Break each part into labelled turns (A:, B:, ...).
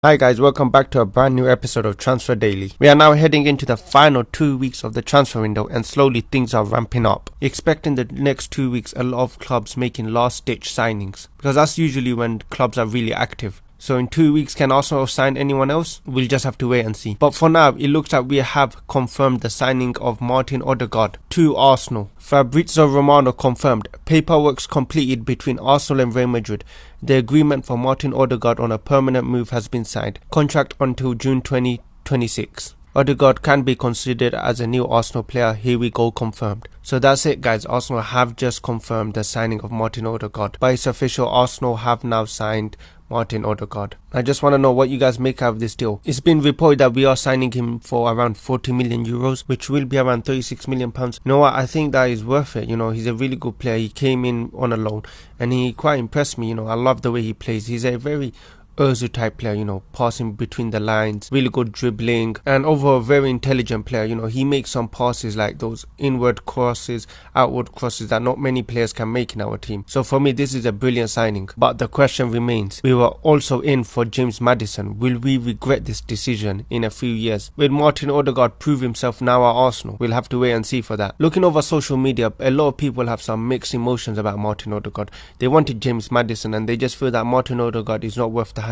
A: Hi guys, welcome back to a brand new episode of Transfer Daily. We are now heading into the final 2 weeks of the transfer window and slowly things are ramping up. Expect in the next 2 weeks a lot of clubs making last ditch signings because that's usually when clubs are really active. So in 2 weeks, can Arsenal sign anyone else? We'll just have to wait and see. But for now, it looks like we have confirmed the signing of Martin Odegaard to Arsenal. Fabrizio Romano confirmed. Paperwork's completed between Arsenal and Real Madrid. The agreement for Martin Odegaard on a permanent move has been signed. Contract until June 2026. Odegaard can be considered as a new Arsenal player. Here we go, confirmed. So that's it guys, Arsenal have just confirmed the signing of Martin Odegaard. But it's official, Arsenal have now signed Martin Odegaard. I just want to know what you guys make out of this deal. It's been reported that we are signing him for around 40 million euros, which will be around 36 million pounds. You know what, I think that is worth it. You know, he's a really good player. He came in on a loan and he quite impressed me. You know, I love the way he plays. He's a very Ozil type player, you know, passing between the lines, really good dribbling, and overall very intelligent player. You know, he makes some passes like those inward crosses, outward crosses that not many players can make in our team. So for me, this is a brilliant signing. But the question remains, we were also in for James Maddison. Will we regret this decision in a few years? Will Martin Odegaard prove himself now at Arsenal? We'll have to wait and see for that. Looking over social media, a lot of people have some mixed emotions about Martin Odegaard. They wanted James Maddison and they just feel that Martin Odegaard is not worth the hype.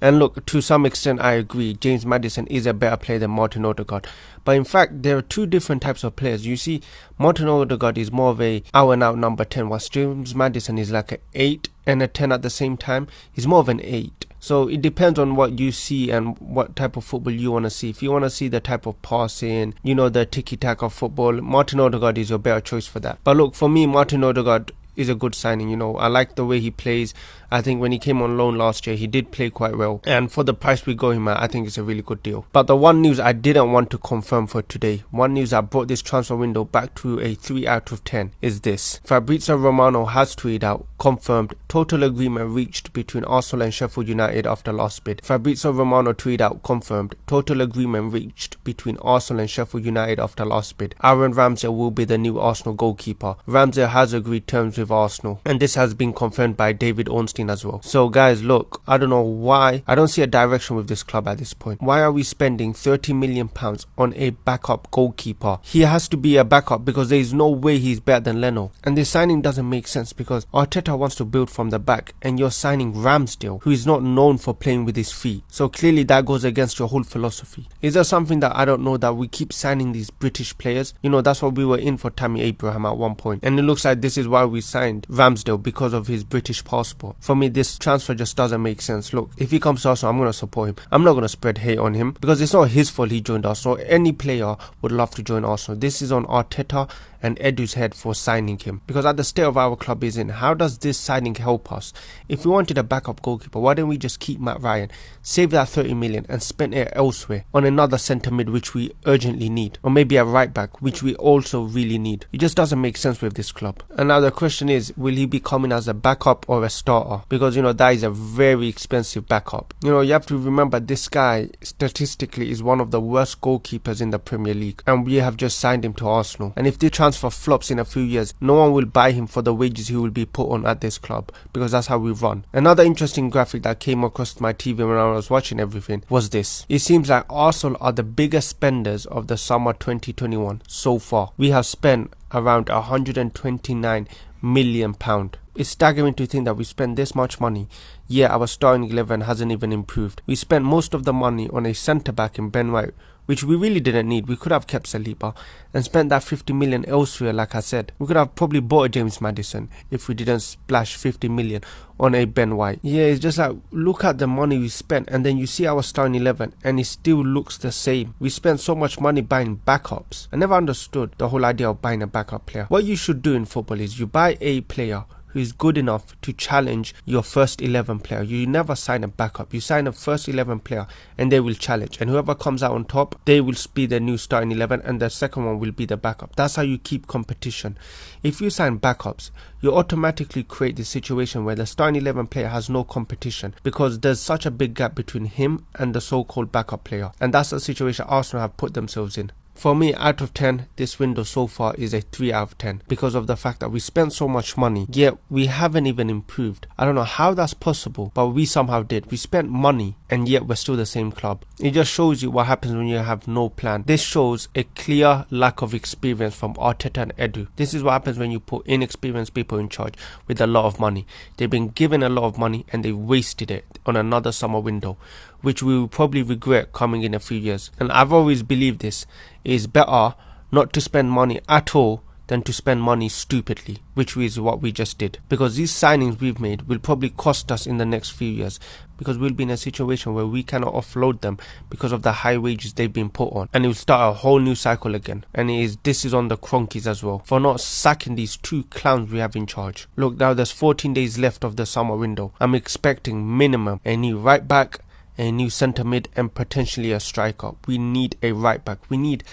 A: And look, to some extent I agree, James Maddison is a better player than Martin Odegaard. But in fact, there are two different types of players. You see, Martin Odegaard is more of a out and out number 10, whilst James Maddison is like an 8 and a 10 at the same time. He's more of an 8. So it depends on what you see and what type of football you want to see. If you want to see the type of passing, you know, the tiki-taka football, Martin Odegaard is your better choice for that. But look, for me, Martin Odegaard is a good signing. You know, I like the way he plays. I think when he came on loan last year, he did play quite well. And for the price we got him at, I think it's a really good deal. But the one news I didn't want to confirm for today, one news that brought this transfer window back to a 3 out of 10 is this. Fabrizio Romano has tweeted out, confirmed, total agreement reached between Arsenal and Sheffield United after last bid. Fabrizio Romano tweeted out, confirmed, total agreement reached between Arsenal and Sheffield United after last bid. Aaron Ramsdale will be the new Arsenal goalkeeper. Ramsdale has agreed terms with Arsenal, and this has been confirmed by David Ornstein as well. So guys, look, I don't know why, I don't see a direction with this club at this point. Why are we spending 30 million pounds on a backup goalkeeper? He has to be a backup because there is no way he's better than Leno. And this signing doesn't make sense because Arteta wants to build from the back and you're signing Ramsdale, who is not known for playing with his feet. So clearly that goes against your whole philosophy. Is there something that I don't know, that we keep signing these British players? You know, that's what we were in for Tammy Abraham at one point. And it looks like this is why we signed Ramsdale, because of his British passport. For me, this transfer just doesn't make sense. Look, if he comes to Arsenal, I'm going to support him. I'm not going to spread hate on him because it's not his fault he joined Arsenal. Any player would love to join Arsenal. This is on Arteta and Edu's head for signing him, because at the state of our club is in, how does this signing help us? If we wanted a backup goalkeeper, why don't we just keep Matt Ryan, save that 30 million and spend it elsewhere on another centre mid which we urgently need, or maybe a right back which we also really need? It just doesn't make sense with this club. And now the question is, will he be coming as a backup or a starter? Because you know, that is a very expensive backup. You know, you have to remember this guy statistically is one of the worst goalkeepers in the Premier League, and we have just signed him to Arsenal. And if the transfer flops in a few years, no one will buy him for the wages he will be put on at this club, because that's how we run. Another interesting graphic that came across my TV when I was watching everything was this. It seems like Arsenal are the biggest spenders of the summer 2021 so far. We have spent around 129 million pounds. It's staggering to think that we spend this much money, yet our starting 11 hasn't even improved. We spent most of the money on a centre-back in Ben White, which we really didn't need. We could have kept Saliba and spent that 50 million elsewhere. Like I said, we could have probably bought a James Maddison if we didn't splash 50 million on a Ben White. Yeah, it's just like, look at the money we spent and then you see our starting 11 and it still looks the same. We spent so much money buying backups. I never understood the whole idea of buying a backup player. What you should do in football is you buy a player who is good enough to challenge your first 11 player. You never sign a backup. You sign a first 11 player and they will challenge, and whoever comes out on top, they will be the new starting 11 and the second one will be the backup. That's how you keep competition. If you sign backups, you automatically create the situation where the starting 11 player has no competition because there's such a big gap between him and the so-called backup player, and that's the situation Arsenal have put themselves in. For me, out of 10, this window so far is a 3 out of 10 because of the fact that we spent so much money, yet we haven't even improved. I don't know how that's possible, but we somehow did. We spent money and yet we're still the same club. It just shows you what happens when you have no plan. This shows a clear lack of experience from Arteta and Edu. This is what happens when you put inexperienced people in charge with a lot of money. They've been given a lot of money and they wasted it on another summer window, which we will probably regret coming in a few years. And I've always believed this. It is better not to spend money at all than to spend money stupidly, which is what we just did. Because these signings we've made will probably cost us in the next few years, because we'll be in a situation where we cannot offload them because of the high wages they've been put on, and it will start a whole new cycle again. And this is on the Cronkies as well, for not sacking these two clowns we have in charge. Look, now there's 14 days left of the summer window. I'm expecting minimum a new right back, a new centre mid, and potentially a striker. We need a right back. We need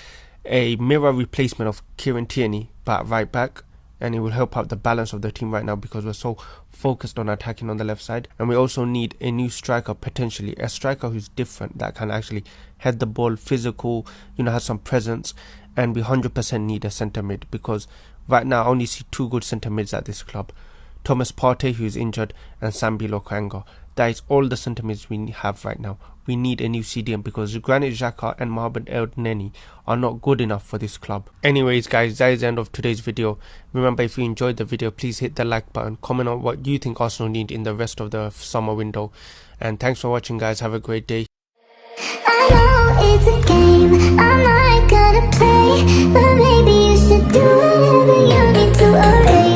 A: a mirror replacement of Kieran Tierney at right back, and it will help out the balance of the team right now because we're so focused on attacking on the left side. And we also need a new striker, potentially a striker who's different, that can actually head the ball, physical, has some presence. And we 100% need a centre mid, because right now I only see two good centre mids at this club: Thomas Partey, who is injured, and Sambi Lokanga. That is all the centre mids we have right now. We need a new CDM because Granit Xhaka and Mohamed El Neni are not good enough for this club. Anyways guys, that is the end of today's video. Remember, if you enjoyed the video, please hit the like button, comment on what you think Arsenal need in the rest of the summer window. And thanks for watching guys, have a great day.
B: I know it's a game, I'm not gonna play, but maybe you should do whatever you need to arrange.